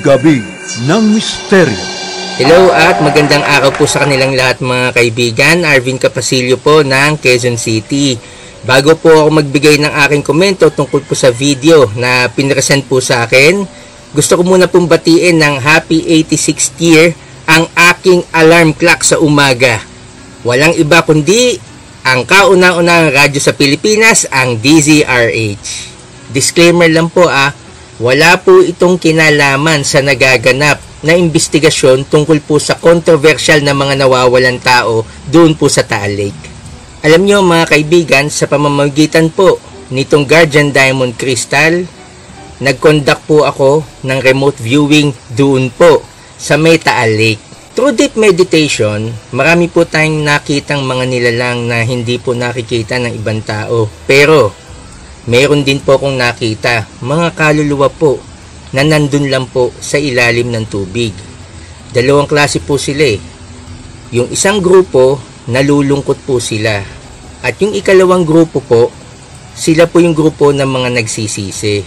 Gabi ng Misteryo. Hello at magandang araw po sa kanilang lahat mga kaibigan. Arvin Capasilio po ng Quezon City. Bago po ako magbigay ng aking komento tungkol po sa video na pinresent po sa akin, gusto ko muna pong batiin ng happy 86th year ang aking alarm clock sa umaga. Walang iba kundi ang kauna-unahang radyo sa Pilipinas, ang DZRH. Disclaimer lang po wala po itong kinalaman sa nagaganap na investigasyon tungkol po sa controversial na mga nawawalan tao doon po sa Taal Lake. Alam nyo mga kaibigan, sa pamamagitan po nitong Guardian Diamond Crystal, nag-conduct po ako ng remote viewing doon po sa may Taal Lake. Through deep meditation, marami po tayong nakitang mga nilalang na hindi po nakikita ng ibang tao. Pero meron din po akong nakita mga kaluluwa po na nandun lang po sa ilalim ng tubig. Dalawang klase po sila Yung isang grupo, nalulungkot po sila. At yung ikalawang grupo po, sila po yung grupo ng mga nagsisisi.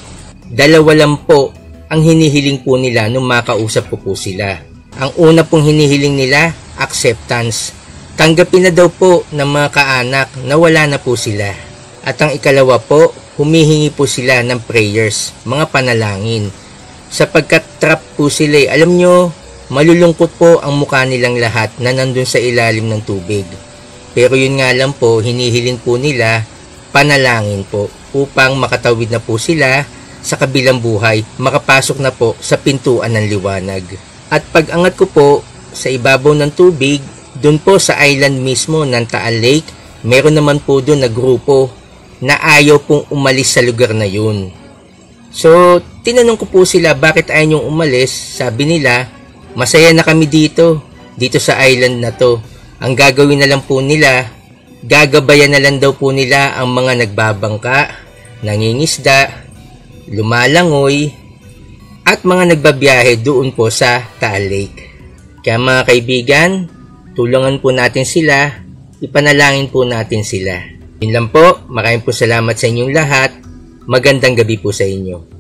Dalawa lang po ang hinihiling po nila nung makausap ko po sila. Ang una pong hinihiling nila, acceptance. Tanggapin na daw po ng mga kaanak na wala na po sila. At ang ikalawa po, humihingi po sila ng prayers, mga panalangin. Sapagkat trap po sila Alam nyo, malulungkot po ang mukha nilang lahat na nandun sa ilalim ng tubig. Pero yun nga lang po, hinihiling po nila, panalangin po, upang makatawid na po sila sa kabilang buhay, makapasok na po sa pintuan ng liwanag. At pag angat ko po sa ibabaw ng tubig, dun po sa island mismo ng Taal Lake, meron naman po dun na grupo na ayaw pong umalis sa lugar na yun. So, tinanong ko po sila bakit ayaw niyong umalis. Sabi nila, masaya na kami dito sa island na to. Ang gagawin na lang po nila, gagabayan na lang daw po nila ang mga nagbabangka, nangingisda, lumalangoy, at mga nagbabiyahe doon po sa Taal Lake. Kaya mga kaibigan, tulungan po natin sila, ipanalangin po natin sila. Yun lang po, maraming po salamat sa inyong lahat. Magandang gabi po sa inyo.